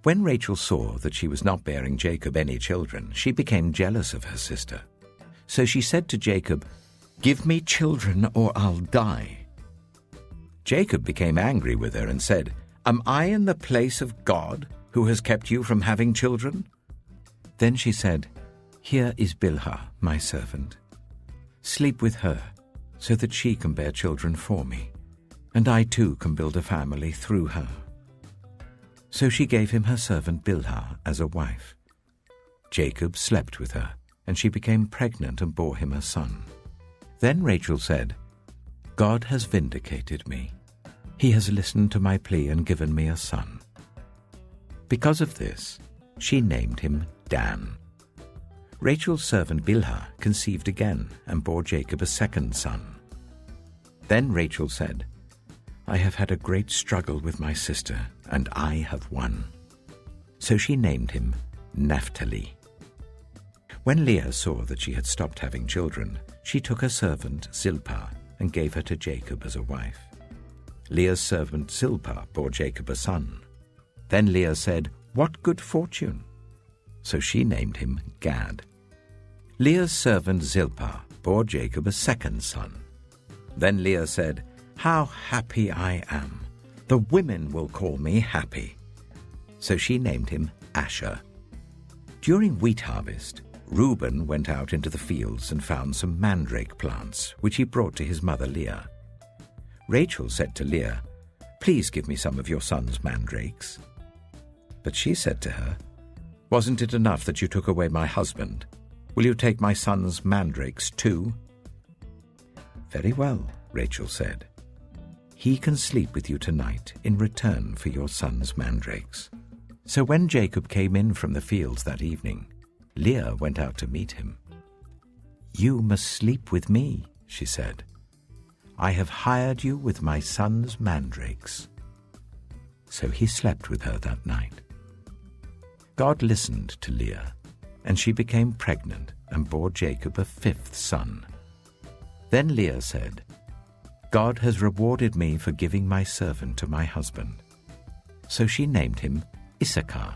When Rachel saw that she was not bearing Jacob any children, she became jealous of her sister. So she said to Jacob, "Give me children or I'll die." Jacob became angry with her and said, "Am I in the place of God, who has kept you from having children?" Then she said, "Here is Bilhah, my servant. Sleep with her, so that she can bear children for me, and I too can build a family through her." So she gave him her servant Bilhah as a wife. Jacob slept with her, and she became pregnant and bore him a son. Then Rachel said, "God has vindicated me. He has listened to my plea and given me a son." Because of this, she named him Dan. Rachel's servant Bilhah conceived again and bore Jacob a second son. Then Rachel said, "I have had a great struggle with my sister, and I have won." So she named him Naphtali. When Leah saw that she had stopped having children, she took her servant Zilpah and gave her to Jacob as a wife. Leah's servant Zilpah bore Jacob a son. Then Leah said, "What good fortune!" So she named him Gad. Leah's servant Zilpah bore Jacob a second son. Then Leah said, "How happy I am! The women will call me happy." So she named him Asher. During wheat harvest, Reuben went out into the fields and found some mandrake plants, which he brought to his mother Leah. Rachel said to Leah, "Please give me some of your son's mandrakes." But she said to her, "Wasn't it enough that you took away my husband? Will you take my son's mandrakes too?" "Very well," Rachel said. "He can sleep with you tonight in return for your son's mandrakes." So when Jacob came in from the fields that evening, Leah went out to meet him. "You must sleep with me," she said. "I have hired you with my son's mandrakes." So he slept with her that night. God listened to Leah, and she became pregnant and bore Jacob a fifth son. Then Leah said, "God has rewarded me for giving my servant to my husband." So she named him Issachar.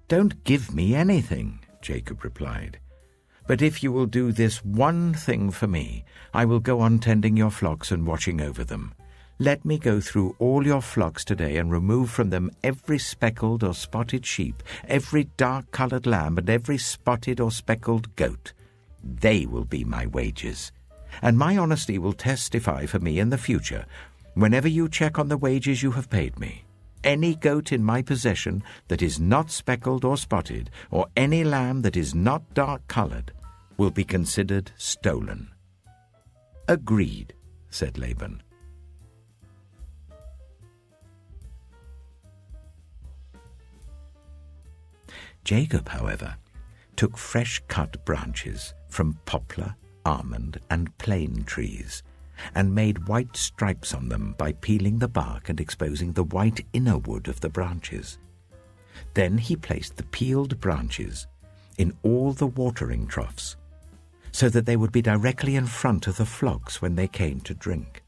"Don't give me anything," Jacob replied. "But if you will do this one thing for me, I will go on tending your flocks and watching over them. Let me go through all your flocks today and remove from them every speckled or spotted sheep, every dark-colored lamb, and every spotted or speckled goat. They will be my wages. And my honesty will testify for me in the future, whenever you check on the wages you have paid me. Any goat in my possession that is not speckled or spotted, or any lamb that is not dark-colored, will be considered stolen." "Agreed," said Laban. Jacob, however, took fresh-cut branches from poplar, almond, and plane trees, and made white stripes on them by peeling the bark and exposing the white inner wood of the branches. Then he placed the peeled branches in all the watering troughs, so that they would be directly in front of the flocks when they came to drink.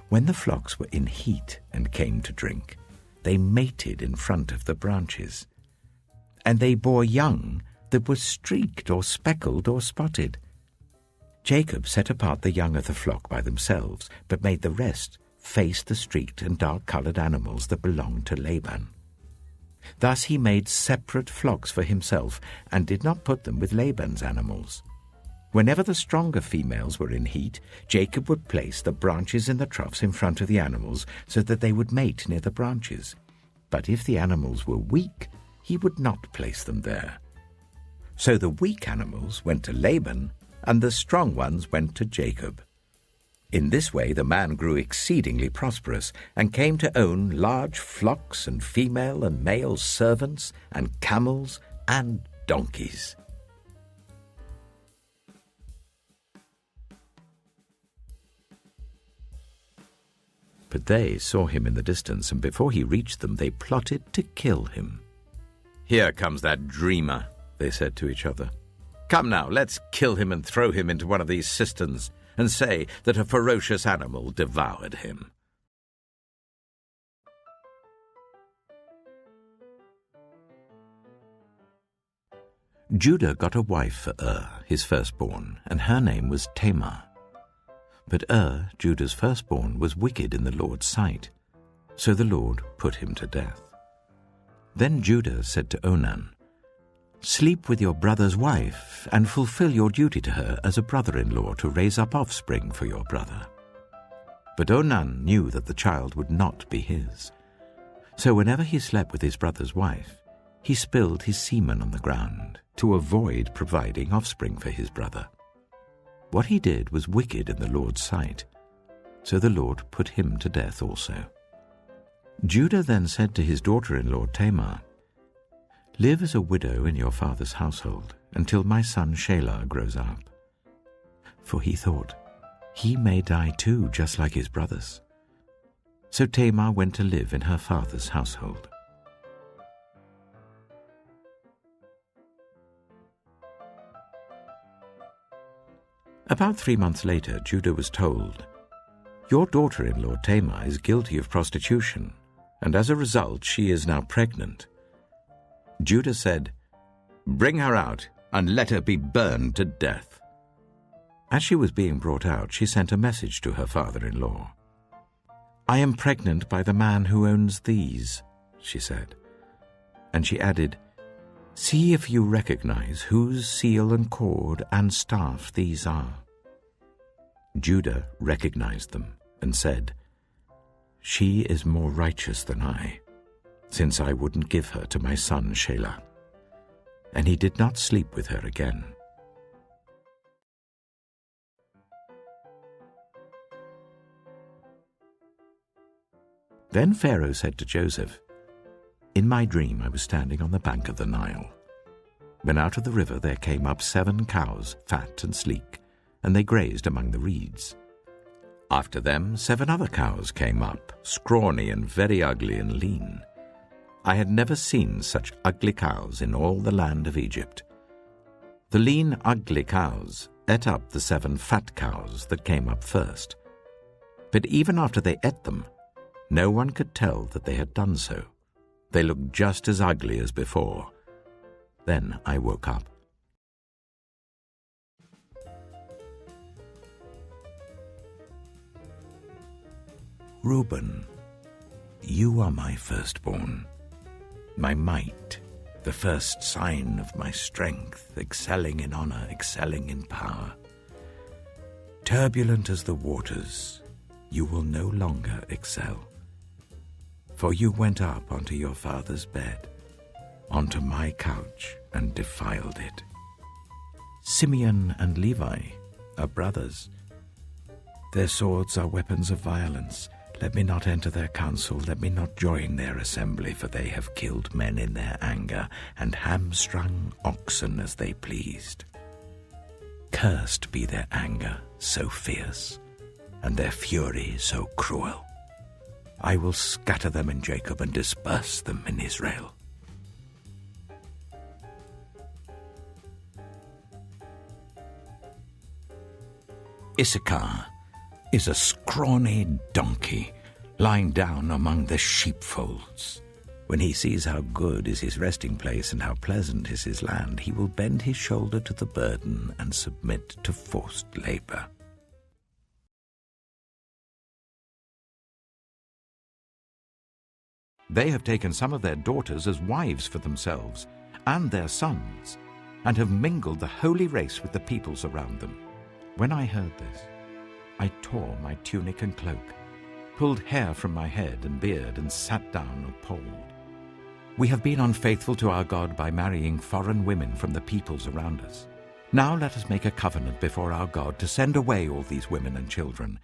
When the flocks were in heat and came to drink, they mated in front of the branches. And they bore young that were streaked or speckled or spotted. Jacob set apart the young of the flock by themselves, but made the rest face the streaked and dark-colored animals that belonged to Laban. Thus he made separate flocks for himself, and did not put them with Laban's animals. Whenever the stronger females were in heat, Jacob would place the branches in the troughs in front of the animals, so that they would mate near the branches. But if the animals were weak, he would not place them there. So the weak animals went to Laban, and the strong ones went to Jacob. In this way the man grew exceedingly prosperous, and came to own large flocks and female and male servants and camels and donkeys. But they saw him in the distance, and before he reached them they plotted to kill him. "Here comes that dreamer," they said to each other. "Come now, let's kill him and throw him into one of these cisterns, and say that a ferocious animal devoured him. Judah got a wife for his firstborn, and her name was Tamar. But Judah's firstborn, was wicked in the Lord's sight, so the Lord put him to death. Then Judah said to Onan, "Sleep with your brother's wife, and fulfill your duty to her as a brother-in-law to raise up offspring for your brother." But Onan knew that the child would not be his. So whenever he slept with his brother's wife, he spilled his semen on the ground to avoid providing offspring for his brother. What he did was wicked in the Lord's sight, so the Lord put him to death also. Judah then said to his daughter-in-law Tamar, "Live as a widow in your father's household until my son Shelah grows up." For he thought, he may die too, just like his brothers. So Tamar went to live in her father's household. About 3 months later, Judah was told, "Your daughter-in-law Tamar is guilty of prostitution, and as a result she is now pregnant." Judah said, "Bring her out, and let her be burned to death." As she was being brought out, she sent a message to her father-in-law. "I am pregnant by the man who owns these," she said. And she added, "See if you recognize whose seal and cord and staff these are." Judah recognized them and said, "She is more righteous than I, since I wouldn't give her to my son Shelah." And he did not sleep with her again. Then Pharaoh said to Joseph, "In my dream I was standing on the bank of the Nile. When out of the river there came up 7 cows, fat and sleek, and they grazed among the reeds. After them 7 other cows came up, scrawny and very ugly and lean. I had never seen such ugly cows in all the land of Egypt. The lean, ugly cows ate up the 7 fat cows that came up first. But even after they ate them, no one could tell that they had done so. They looked just as ugly as before. Then I woke up." Reuben, you are my firstborn, my might, the first sign of my strength, excelling in honor, excelling in power. Turbulent as the waters, you will no longer excel. For you went up onto your father's bed, onto my couch, and defiled it. Simeon and Levi are brothers. Their swords are weapons of violence. Let me not enter their council, let me not join their assembly, for they have killed men in their anger, and hamstrung oxen as they pleased. Cursed be their anger, so fierce, and their fury so cruel. I will scatter them in Jacob and disperse them in Israel. Issachar is a scrawny donkey lying down among the sheepfolds. When he sees how good is his resting place and how pleasant is his land, he will bend his shoulder to the burden and submit to forced labor. They have taken some of their daughters as wives for themselves and their sons, and have mingled the holy race with the peoples around them. When I heard this, I tore my tunic and cloak, pulled hair from my head and beard, and sat down appalled. We have been unfaithful to our God by marrying foreign women from the peoples around us. Now let us make a covenant before our God to send away all these women and children,